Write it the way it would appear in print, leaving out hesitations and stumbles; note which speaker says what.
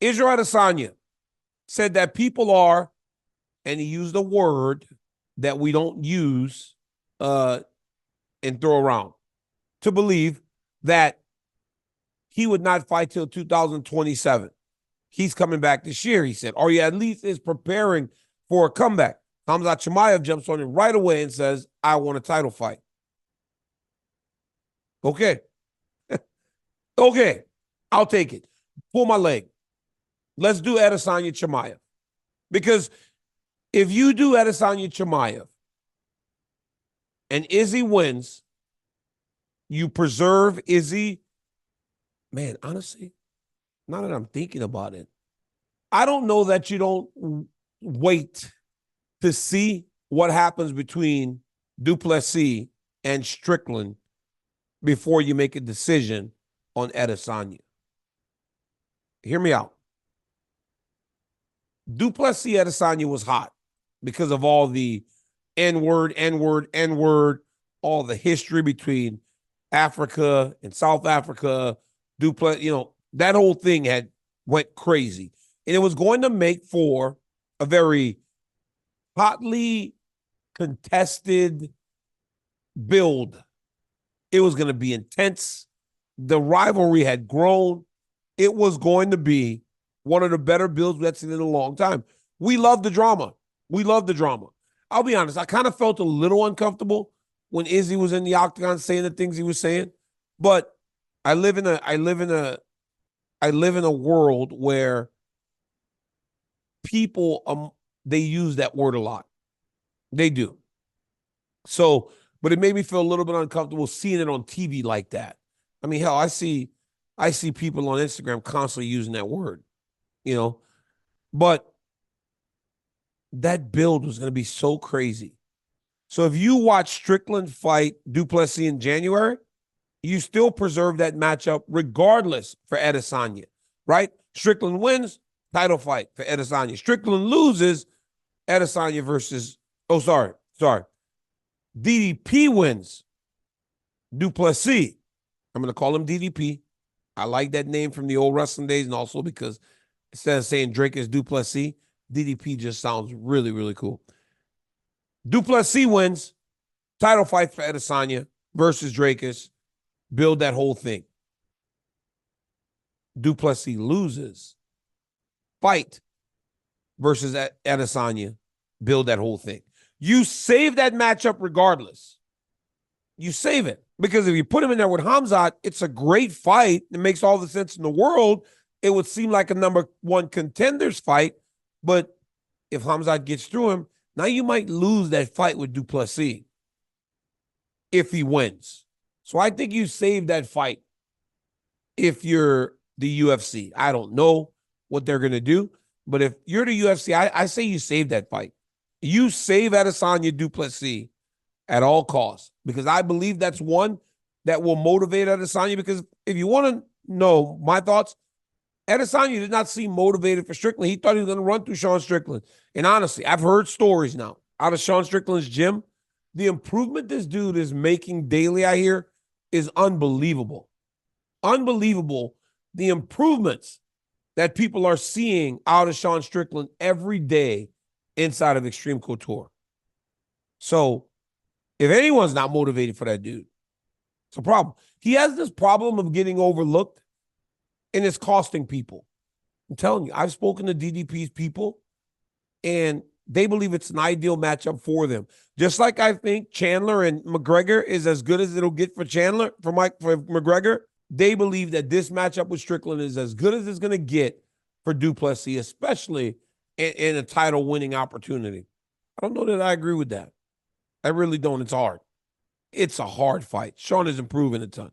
Speaker 1: Israel Adesanya said that people are, and he used a word that we don't use and throw around, to believe that he would not fight till 2027. He's coming back this year, he said, or he at least is preparing for a comeback. Khamzat Chimaev jumps on him right away and says, I want a title fight. Okay. Okay. I'll take it. Pull my leg. Let's do Adesanya Chimaev. Because if you do Adesanya Chimaev and Izzy wins, you preserve Izzy. Man, honestly, now that I'm thinking about it, I don't know that you don't wait to see what happens between Du Plessis and Strickland before you make a decision on Adesanya. Hear me out. Du Plessis Adesanya was hot because of all the N-word, N-word, N-word, all the history between Africa and South Africa. Du Plessis, that whole thing went crazy. And it was going to make for a very hotly contested build. It was going to be intense. The rivalry had grown. It was going to be one of the better builds we've seen in a long time. We love the drama. We love the drama. I'll be honest, I kind of felt a little uncomfortable when Izzy was in the octagon saying the things he was saying. But I live in a world where people they use that word a lot. They do. So, but it made me feel a little bit uncomfortable seeing it on TV like that. I mean, hell, I see people on Instagram constantly using that word, but that build was going to be so crazy. So if you watch Strickland fight Du Plessis in January, you still preserve that matchup regardless for Adesanya, right? Strickland wins, title fight for Adesanya. Strickland loses, Adesanya versus, DDP wins, Du Plessis. I'm going to call him DDP. I like that name from the old wrestling days, and also because instead of saying Dricus Du Plessis, DDP just sounds really, really cool. Du Plessis wins, title fight for Adesanya versus Dricus, build that whole thing. Du Plessis loses, fight versus Adesanya, build that whole thing. You save that matchup regardless. You save it. Because if you put him in there with Khamzat, it's a great fight. It makes all the sense in the world. It would seem like a number one contenders fight. But if Khamzat gets through him, now you might lose that fight with Du Plessis if he wins. So I think you save that fight if you're the UFC. I don't know what they're going to do. But if you're the UFC, I say you save that fight. You save Adesanya Du Plessis at all costs, because I believe that's one that will motivate Adesanya. Because if you want to know my thoughts, Adesanya did not seem motivated for Strickland. He thought he was going to run through Sean Strickland. And honestly, I've heard stories now out of Sean Strickland's gym. The improvement this dude is making daily, I hear, is unbelievable. Unbelievable. The improvements that people are seeing out of Sean Strickland every day inside of Extreme Couture. So if anyone's not motivated for that dude, it's a problem. He has this problem of getting overlooked, and it's costing people. I'm telling you, I've spoken to DDP's people, and they believe it's an ideal matchup for them. Just like I think Chandler and McGregor is as good as it'll get for Chandler, for McGregor, they believe that this matchup with Strickland is as good as it's going to get for Du Plessis, especially in a title-winning opportunity. I don't know that I agree with that. I really don't. It's hard. It's a hard fight. Sean is improving a ton.